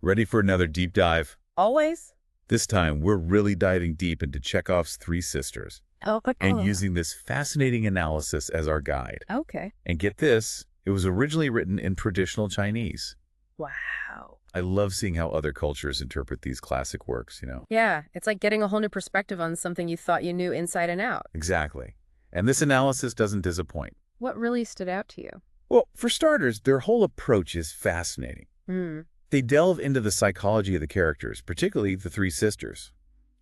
Ready for another deep dive? Always? This time, we're really diving deep into Chekhov's three sisters and Oh, using this fascinating analysis as our guide. okay. And get this, it was originally written in traditional Chinese. Wow. I love seeing how other cultures interpret these classic works. Yeah, it's like getting a whole new perspective on something you thought you knew inside and out. Exactly. And this analysis doesn't disappoint. What really stood out to you? Well, for starters, their whole approach is fascinating. Hmm. They delve into the psychology of the characters, particularly the three sisters,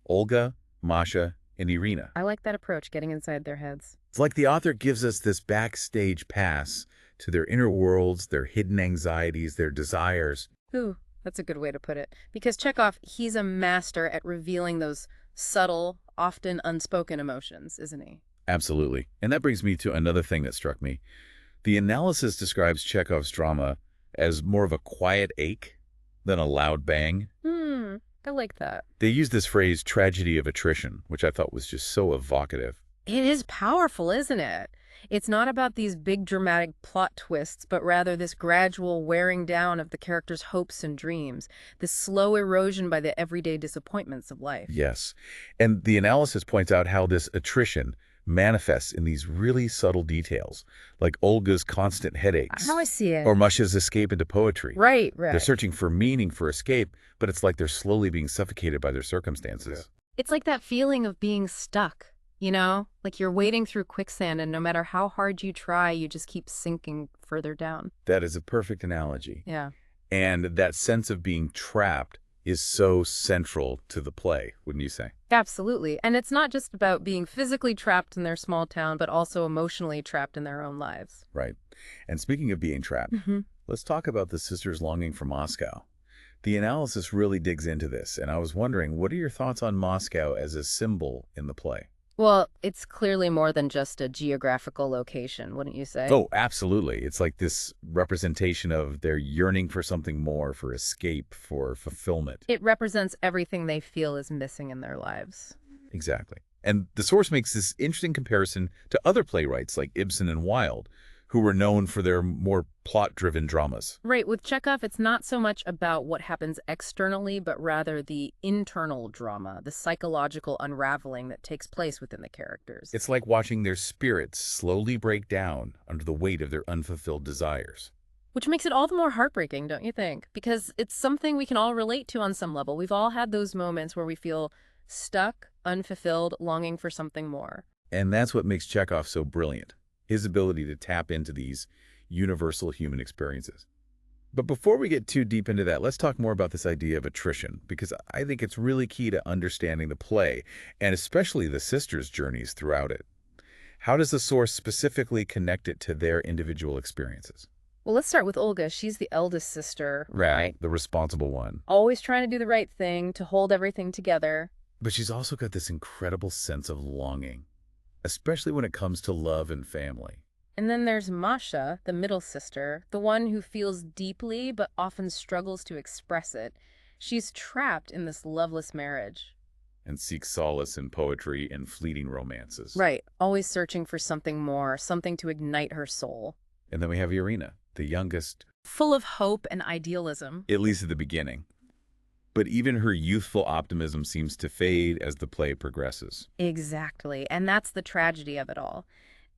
Olga, Masha, and Irina. I like that approach, getting inside their heads. It's like the author gives us this backstage pass to their inner worlds, their hidden anxieties, their desires. Ooh, that's a good way to put it. Because Chekhov, he's a master at revealing those subtle, often unspoken emotions, isn't he? Absolutely. And that brings me to another thing that struck me. The analysis describes Chekhov's drama as more of a quiet ache than a loud bang. I like that. They use this phrase, tragedy of attrition, which I thought was just so evocative. It is powerful, isn't it? It's not about these big dramatic plot twists, but rather this gradual wearing down of the characters' hopes and dreams, this slow erosion by the everyday disappointments of life. Yes. And the analysis points out how this attrition manifests in these really subtle details, like Olga's constant headaches, How I see it. or Masha's escape into poetry. Right, They're right. searching for meaning, for escape, but it's like they're slowly being suffocated by their circumstances. It's like that feeling of being stuck, you know? Like you're wading through quicksand and no matter how hard you try, you just keep sinking further down. That is a perfect analogy. Yeah. And that sense of being trapped is so central to the play, wouldn't you say? Absolutely. And it's not just about being physically trapped in their small town, but also emotionally trapped in their own lives. Right. And speaking of being trapped, Hmm. let's talk about the sisters' longing for Moscow. The analysis really digs into this, and I was wondering, what are your thoughts on Moscow as a symbol in the play? Well, it's clearly more than just a geographical location, wouldn't you say? Oh, absolutely. It's like this representation of their yearning for something more, for escape, for fulfillment. It represents everything they feel is missing in their lives. Exactly. And the source makes this interesting comparison to other playwrights like Ibsen and Wilde, who were known for their more plot-driven dramas. Right, with Chekhov, it's not so much about what happens externally, but rather the internal drama, the psychological unraveling that takes place within the characters. It's like watching their spirits slowly break down under the weight of their unfulfilled desires. Which makes it all the more heartbreaking, don't you think? Because it's something we can all relate to on some level. We've all had those moments where we feel stuck, unfulfilled, longing for something more. And that's what makes Chekhov so brilliant, his ability to tap into these universal human experiences. But before we get too deep into that, let's talk more about this idea of attrition, because I think it's really key to understanding the play, and especially the sisters' journeys throughout it. How does the source specifically connect it to their individual experiences? Well, let's start with Olga. She's the eldest sister, right? The responsible one. Always trying to do the right thing, to hold everything together. But she's also got this incredible sense of longing, especially when it comes to love and family. And then there's Masha, the middle sister, the one who feels deeply but often struggles to express it. She's trapped in this loveless marriage. And seeks solace in poetry and fleeting romances. Right, always searching for something more, something to ignite her soul. And then we have Irina, the youngest, Full of hope and idealism. at least at the beginning. But even her youthful optimism seems to fade as the play progresses. Exactly, and that's the tragedy of it all.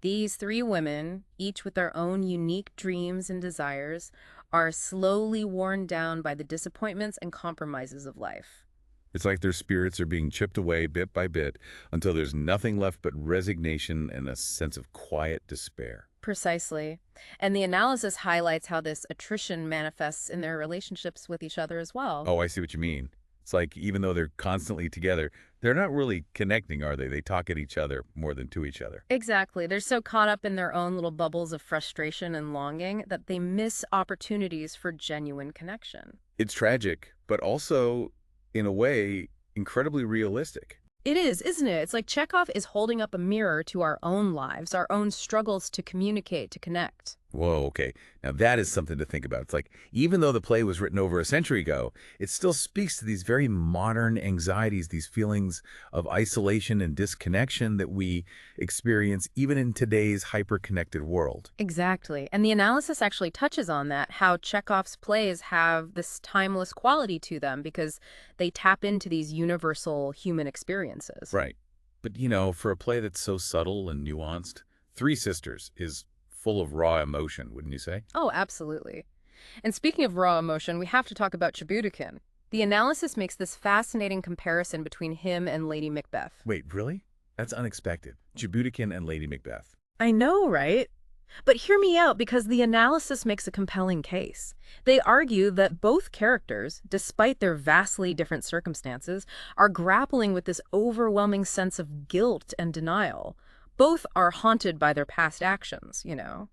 These three women, each with their own unique dreams and desires, are slowly worn down by the disappointments and compromises of life. It's like their spirits are being chipped away bit by bit until there's nothing left but resignation and a sense of quiet despair. Precisely. And the analysis highlights how this attrition manifests in their relationships with each other as well. Oh, I see what you mean. It's like even though they're constantly together, they're not really connecting, are they? They talk at each other more than to each other. Exactly. They're so caught up in their own little bubbles of frustration and longing that they miss opportunities for genuine connection. It's tragic, but also, in a way, incredibly realistic. It is, isn't it? It's like Chekhov is holding up a mirror to our own lives, our own struggles to communicate, to connect. Whoa, okay. Now that is something to think about. It's like, even though the play was written over a century ago, it still speaks to these very modern anxieties, these feelings of isolation and disconnection that we experience even in today's hyper-connected world. Exactly. And the analysis actually touches on that, how Chekhov's plays have this timeless quality to them because they tap into these universal human experiences. Right. But, for a play that's so subtle and nuanced, Three Sisters is full of raw emotion, wouldn't you say? Oh, absolutely. And speaking of raw emotion, we have to talk about Chibudukin. The analysis makes this fascinating comparison between him and Lady Macbeth. Wait, really? That's unexpected. Jabuticon and Lady Macbeth. I know, right? But hear me out because the analysis makes a compelling case. They argue that both characters, despite their vastly different circumstances, are grappling with this overwhelming sense of guilt and denial. Both are haunted by their past actions.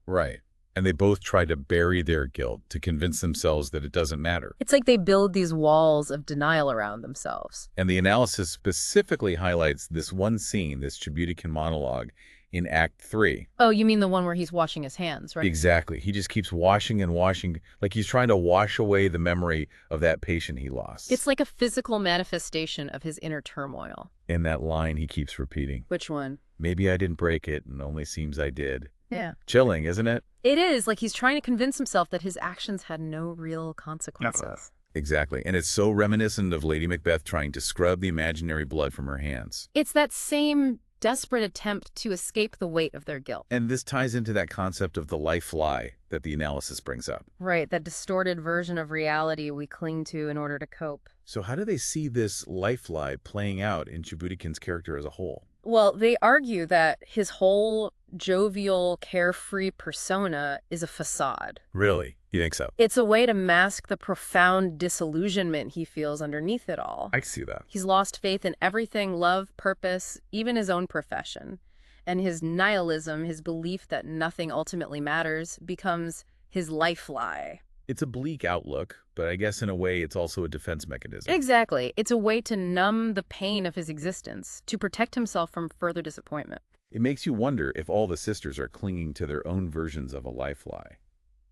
Right. And they both try to bury their guilt to convince themselves that it doesn't matter. It's like they build these walls of denial around themselves. And the analysis specifically highlights this one scene, this Chibuticon monologue, in Act 3. Oh, you mean the one where he's washing his hands, right? Exactly. He just keeps washing and washing, like he's trying to wash away the memory of that patient he lost. It's like a physical manifestation of his inner turmoil. In that line he keeps repeating. Which one? Maybe I didn't break it, and only seems I did. Yeah. Chilling, isn't it? It is, like he's trying to convince himself that his actions had no real consequences. Exactly. And it's so reminiscent of Lady Macbeth trying to scrub the imaginary blood from her hands. It's that same desperate attempt to escape the weight of their guilt. And this ties into that concept of the life lie that the analysis brings up. Right, that distorted version of reality we cling to in order to cope. So how do they see this life lie playing out in Chibuticon's character as a whole? Well, they argue that his whole jovial, carefree persona is a facade. Really? You think so? It's a way to mask the profound disillusionment he feels underneath it all. I see that. He's lost faith in everything, love, purpose, even his own profession. And his nihilism, his belief that nothing ultimately matters, becomes his life lie. It's a bleak outlook, but I guess in a way it's also a defense mechanism. Exactly. It's a way to numb the pain of his existence, to protect himself from further disappointment. It makes you wonder if all the sisters are clinging to their own versions of a life lie,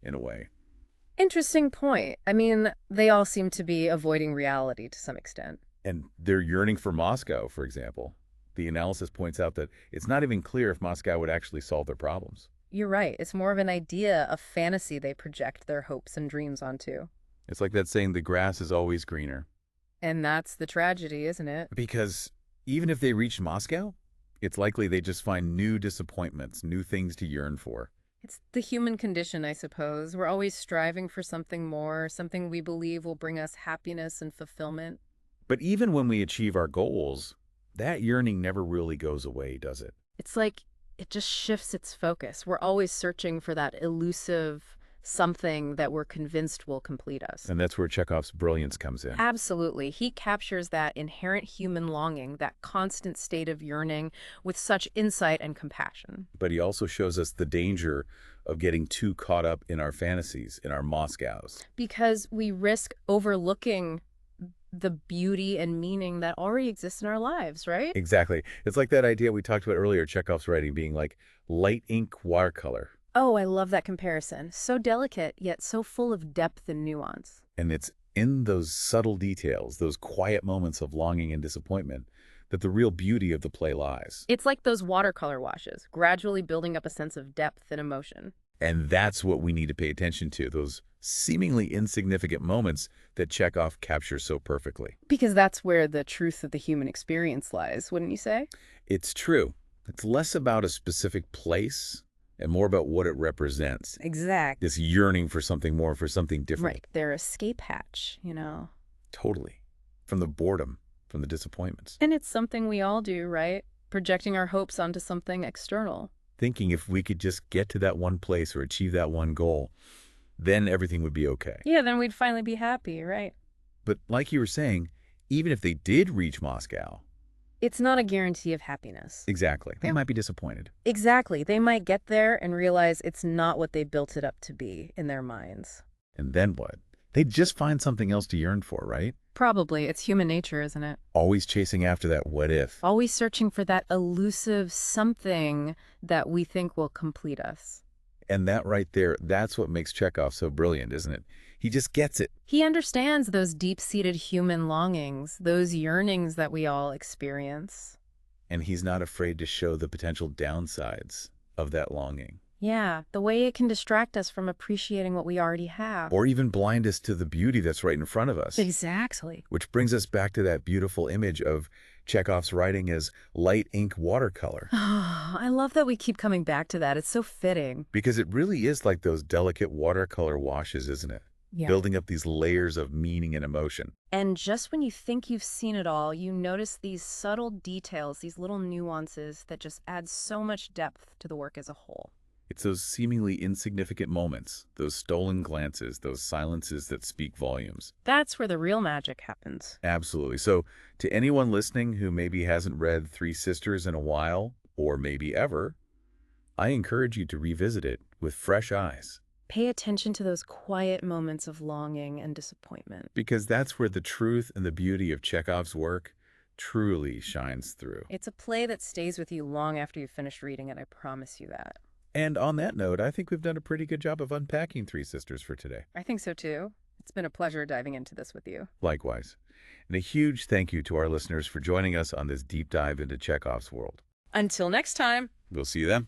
in a way. Interesting point. I mean, they all seem to be avoiding reality to some extent. And they're yearning for Moscow, for example. The analysis points out that it's not even clear if Moscow would actually solve their problems. You're right. It's more of an idea, a fantasy they project their hopes and dreams onto. It's like that saying, the grass is always greener. And that's the tragedy, isn't it? Because even if they reach Moscow, it's likely they just find new disappointments, new things to yearn for. It's the human condition, I suppose. We're always striving for something more, something we believe will bring us happiness and fulfillment. But even when we achieve our goals, that yearning never really goes away, does it? It's like it just shifts its focus. We're always searching for that elusive something that we're convinced will complete us. And that's where Chekhov's brilliance comes in. Absolutely. He captures that inherent human longing, that constant state of yearning, with such insight and compassion. But he also shows us the danger of getting too caught up in our fantasies, in our Moscows. Because we risk overlooking the beauty and meaning that already exists in our lives, right? Exactly. It's like that idea we talked about earlier, Chekhov's writing being like light ink watercolor. Oh, I love that comparison. So delicate, yet so full of depth and nuance. And it's in those subtle details, those quiet moments of longing and disappointment, that the real beauty of the play lies. It's like those watercolor washes, gradually building up a sense of depth and emotion. And that's what we need to pay attention to, those seemingly insignificant moments that Chekhov captures so perfectly. Because that's where the truth of the human experience lies, wouldn't you say? It's true. It's less about a specific place and more about what it represents. Exactly. This yearning for something more, for something different. Right. Their escape hatch. Totally. From the boredom, from the disappointments. And it's something we all do, right? Projecting our hopes onto something external. Thinking if we could just get to that one place or achieve that one goal, then everything would be okay. Yeah, then we'd finally be happy, right? But like you were saying, even if they did reach Moscow, it's not a guarantee of happiness. exactly, they might be disappointed. Exactly. They might get there and realize it's not what they built it up to be in their minds. And then what? They'd just find something else to yearn for, right? Probably. It's human nature, isn't it? Always chasing after that what if. Always searching for that elusive something that we think will complete us. And that right there, that's what makes Chekhov so brilliant, isn't it? He just gets it. He understands those deep-seated human longings, those yearnings that we all experience. And he's not afraid to show the potential downsides of that longing. Yeah, the way it can distract us from appreciating what we already have. Or even blind us to the beauty that's right in front of us. Exactly. Which brings us back to that beautiful image of Chekhov's writing as light ink watercolor. I love that we keep coming back to that. It's so fitting. Because it really is like those delicate watercolor washes, isn't it? Yeah. Building up these layers of meaning and emotion. And just when you think you've seen it all, you notice these subtle details, these little nuances that just add so much depth to the work as a whole. It's those seemingly insignificant moments, those stolen glances, those silences that speak volumes. That's where the real magic happens. Absolutely. So to anyone listening who maybe hasn't read Three Sisters in a while, or maybe ever, I encourage you to revisit it with fresh eyes. Pay attention to those quiet moments of longing and disappointment. Because that's where the truth and the beauty of Chekhov's work truly shines through. It's a play that stays with you long after you've finished reading it, I promise you that. And on that note, I think we've done a pretty good job of unpacking Three Sisters for today. I think so too. It's been a pleasure diving into this with you. Likewise. And a huge thank you to our listeners for joining us on this deep dive into Chekhov's world. Until next time. We'll see you then.